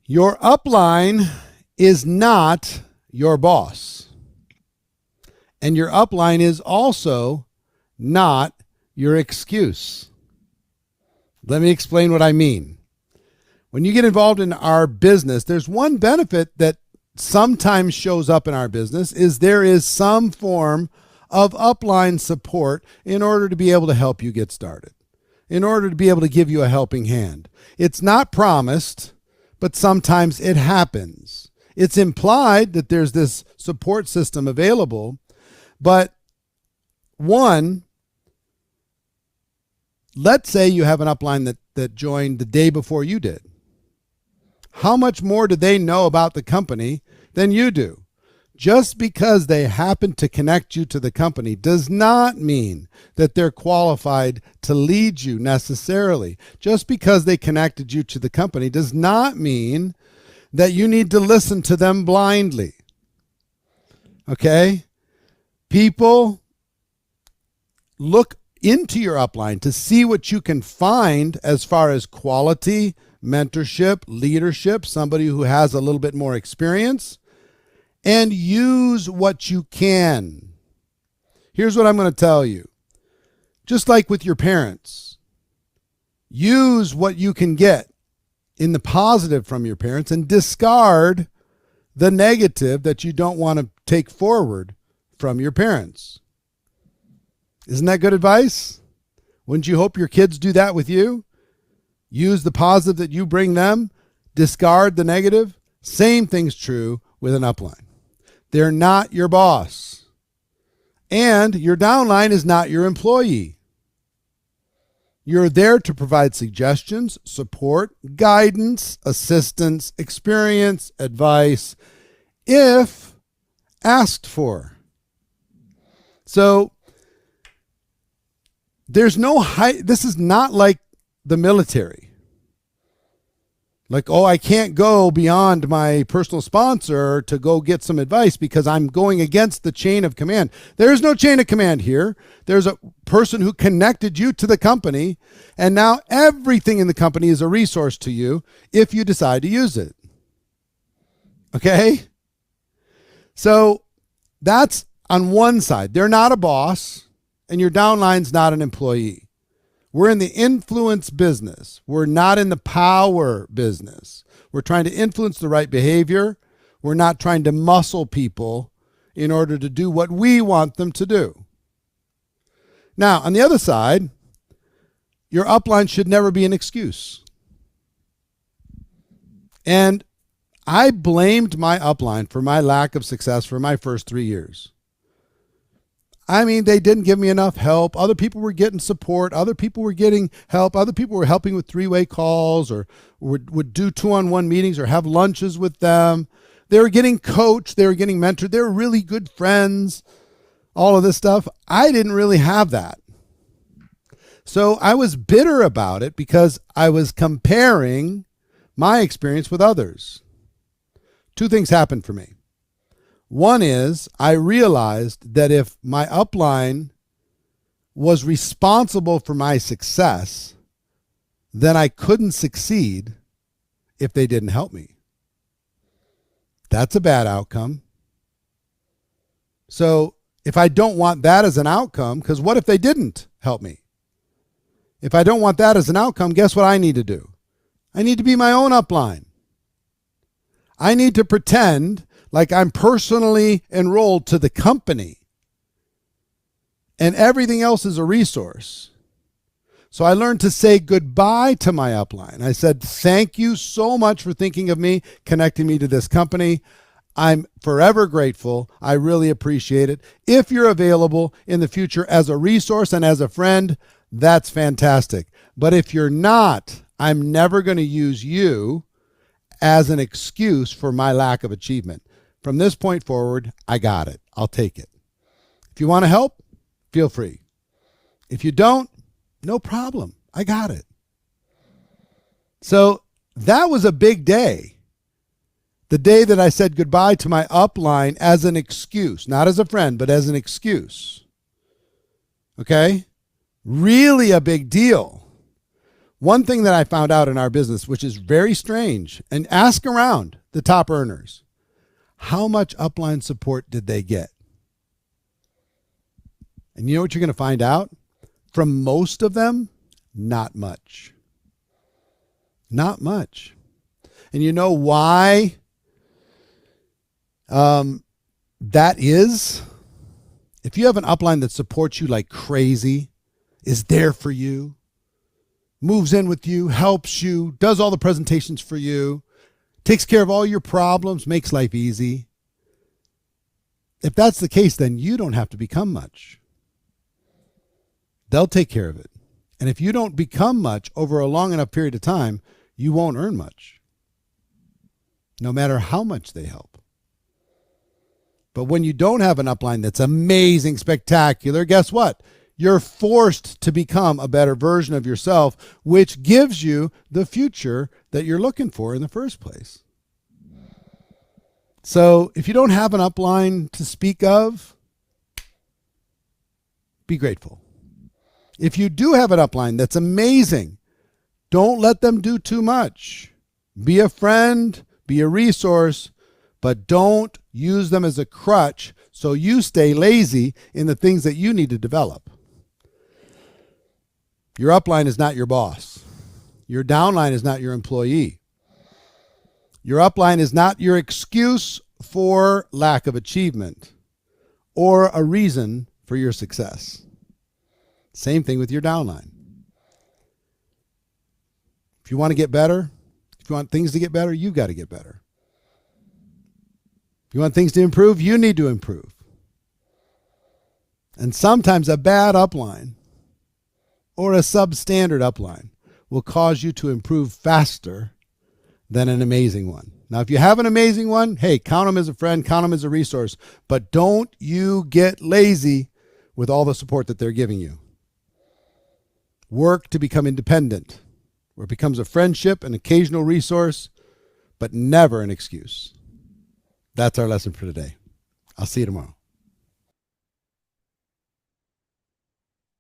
Your upline is not your boss. And your upline is also not your excuse. Let me explain what I mean. When you get involved in our business, there's one benefit that sometimes shows up in our business is there is some form of upline support in order to be able to help you get started, in order to be able to give you a helping hand. It's not promised, but sometimes it happens. It's implied that there's this support system available, but one, let's say you have an upline that joined the day before you did. How much more do they know about the company than you do? Just because they happen to connect you to the company does not mean that they're qualified to lead you necessarily. Just because they connected you to the company does not mean that you need to listen to them blindly. Okay? People look into your upline to see what you can find as far as quality, mentorship, leadership, somebody who has a little bit more experience, and use what you can. Here's what I'm going to tell you. Just like with your parents, use what you can get in the positive from your parents and discard the negative that you don't want to take forward from your parents. Isn't that good advice? Wouldn't you hope your kids do that with you? Use the positive that you bring them, discard the negative. Same thing's true with an upline. They're not your boss. And your downline is not your employee. You're there to provide suggestions, support, guidance, assistance, experience, advice, if asked for. So there's no this is not like the military. Like, oh, I can't go beyond my personal sponsor to go get some advice because I'm going against the chain of command. There's no chain of command here. There's a person who connected you to the company, and now everything in the company is a resource to you if you decide to use it. Okay? So that's on one side. They're not a boss, and your downline's not an employee. We're in the influence business. We're not in the power business. We're trying to influence the right behavior. We're not trying to muscle people in order to do what we want them to do. Now, on the other side, your upline should never be an excuse. And I blamed my upline for my lack of success for my first 3 years. I mean, they didn't give me enough help. Other people were getting support. Other people were getting help. Other people were helping with three-way calls or would do two-on-one meetings or have lunches with them. They were getting coached. They were getting mentored. They were really good friends, all of this stuff. I didn't really have that. So I was bitter about it because I was comparing my experience with others. Two things happened for me. One is I realized that if my upline was responsible for my success, then I couldn't succeed if they didn't help me. That's a bad outcome. So if I don't want that as an outcome, because what if they didn't help me? If I don't want that as an outcome, guess what I need to do? I need to be my own upline. I need to pretend like I'm personally enrolled to the company and everything else is a resource. So I learned to say goodbye to my upline. I said, thank you so much for thinking of me, connecting me to this company. I'm forever grateful. I really appreciate it. If you're available in the future as a resource and as a friend, that's fantastic. But if you're not, I'm never going to use you as an excuse for my lack of achievement. From this point forward, I got it. I'll take it. If you want to help, feel free. If you don't, no problem. I got it. So that was a big day. The day that I said goodbye to my upline as an excuse, not as a friend, but as an excuse. Okay? Really a big deal. One thing that I found out in our business, which is very strange, and ask around the top earners, how much upline support did they get? And you know what you're going to find out? From most of them, not much. Not much. And you know why that is? If you have an upline that supports you like crazy, is there for you, moves in with you, helps you, does all the presentations for you, takes care of all your problems, makes life easy. If that's the case, then you don't have to become much. They'll take care of it. And if you don't become much over a long enough period of time, you won't earn much, no matter how much they help. But when you don't have an upline that's amazing, spectacular, guess what? You're forced to become a better version of yourself, which gives you the future that you're looking for in the first place. So if you don't have an upline to speak of, be grateful. If you do have an upline that's amazing, don't let them do too much. Be a friend, be a resource, but don't use them as a crutch so you stay lazy in the things that you need to develop. Your upline is not your boss. Your downline is not your employee. Your upline is not your excuse for lack of achievement or a reason for your success. Same thing with your downline. If you want to get better, if you want things to get better, you've got to get better. If you want things to improve, you need to improve. And sometimes a bad upline or a substandard upline will cause you to improve faster than an amazing one. Now, if you have an amazing one, hey, count them as a friend, count them as a resource, but don't you get lazy with all the support that they're giving you. Work to become independent, where it becomes a friendship, an occasional resource, but never an excuse. That's our lesson for today. I'll see you tomorrow.